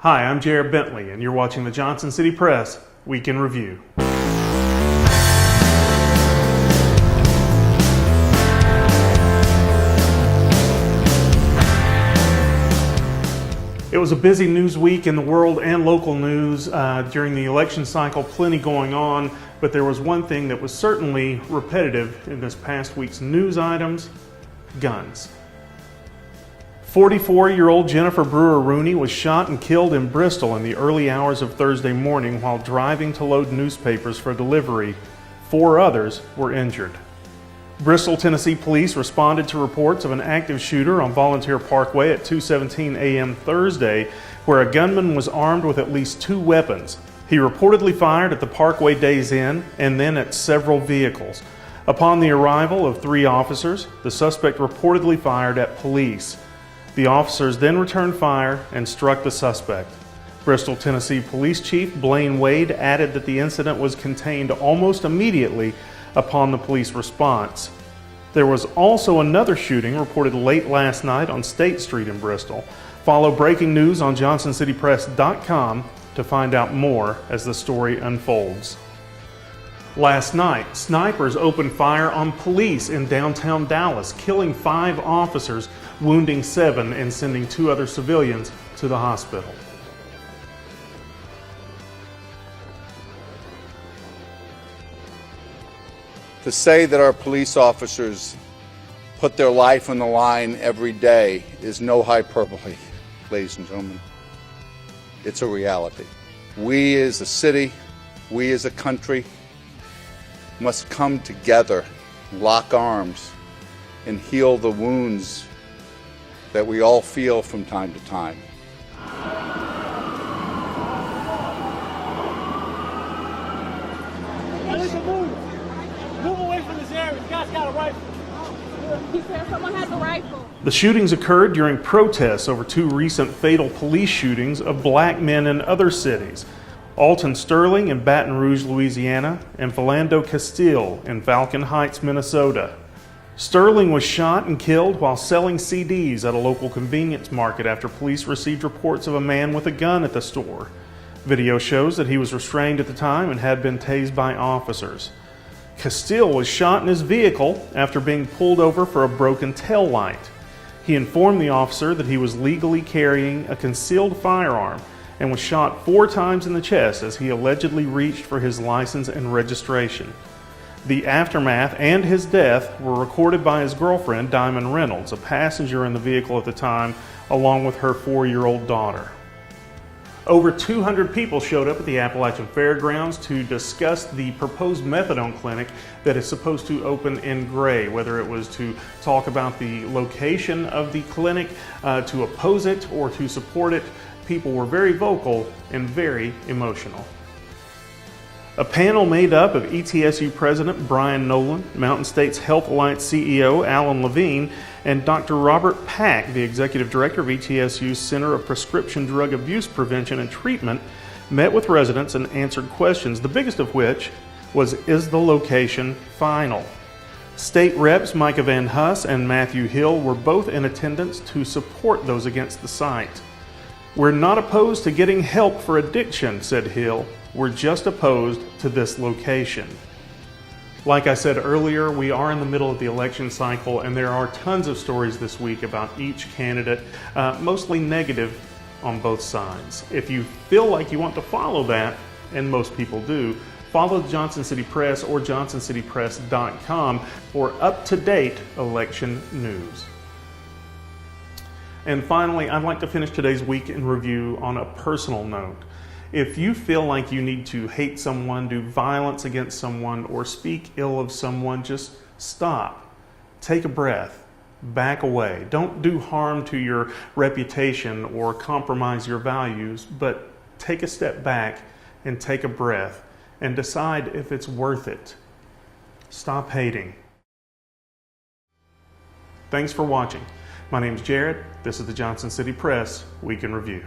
Hi, I'm Jared Bentley, and you're watching the Johnson City Press Week in Review. It was a busy news week in the world and local news during the election cycle, plenty going on, but there was one thing that was certainly repetitive in this past week's news items: guns. 44-year-old Jennifer Brewer Rooney was shot and killed in Bristol in the early hours of Thursday morning while driving to load newspapers for delivery. 4 others were injured. Bristol, Tennessee police responded to reports of an active shooter on Volunteer Parkway at 2:17 a.m. Thursday, where a gunman was armed with at least 2 weapons. He reportedly fired at the Parkway Days Inn and then at several vehicles. Upon the arrival of 3 officers, the suspect reportedly fired at police. The officers then returned fire and struck the suspect. Bristol, Tennessee Police Chief Blaine Wade added that the incident was contained almost immediately upon the police response. There was also another shooting reported late last night on State Street in Bristol. Follow breaking news on jcpvideo.com to find out more as the story unfolds. Last night, snipers opened fire on police in downtown Dallas, killing 5 officers, wounding 7, and sending 2 other civilians to the hospital. To say that our police officers put their life on the line every day is no hyperbole, ladies and gentlemen. It's a reality. We as a city, we as a country, must come together, lock arms, and heal the wounds that we all feel from time to time. Move away from this area. This guy's got a rifle. He said someone has a rifle. The shootings occurred during protests over 2 recent fatal police shootings of black men in other cities: Alton Sterling in Baton Rouge, Louisiana, and Philando Castile in Falcon Heights, Minnesota. Sterling was shot and killed while selling CDs at a local convenience market after police received reports of a man with a gun at the store. Video shows that he was restrained at the time and had been tased by officers. Castile was shot in his vehicle after being pulled over for a broken tail light. He informed the officer that he was legally carrying a concealed firearm and was shot 4 times in the chest as he allegedly reached for his license and registration. The aftermath and his death were recorded by his girlfriend, Diamond Reynolds, a passenger in the vehicle at the time, along with her 4-year-old daughter. Over 200 people showed up at the Appalachian Fairgrounds to discuss the proposed methadone clinic that is supposed to open in Gray, whether it was to talk about the location of the clinic, to oppose it, or to support it. People were very vocal and very emotional. A panel made up of ETSU President Brian Nolan, Mountain States Health Alliance CEO Alan Levine, and Dr. Robert Pack, the Executive Director of ETSU's Center of Prescription Drug Abuse Prevention and Treatment, met with residents and answered questions, the biggest of which was, is the location final? State Reps Micah Van Huss and Matthew Hill were both in attendance to support those against the site. "We're not opposed to getting help for addiction," said Hill. "We're just opposed to this location." Like I said earlier, we are in the middle of the election cycle, and there are tons of stories this week about each candidate, mostly negative on both sides. If you feel like you want to follow that, and most people do, follow the Johnson City Press or jcpvideo.com for up-to-date election news. And finally, I'd like to finish today's Week in Review on a personal note. If you feel like you need to hate someone, do violence against someone, or speak ill of someone, just stop. Take a breath. Back away. Don't do harm to your reputation or compromise your values, but take a step back and take a breath and decide if it's worth it. Stop hating. Thanks for watching. My name's Jared. This is the Johnson City Press Week in Review.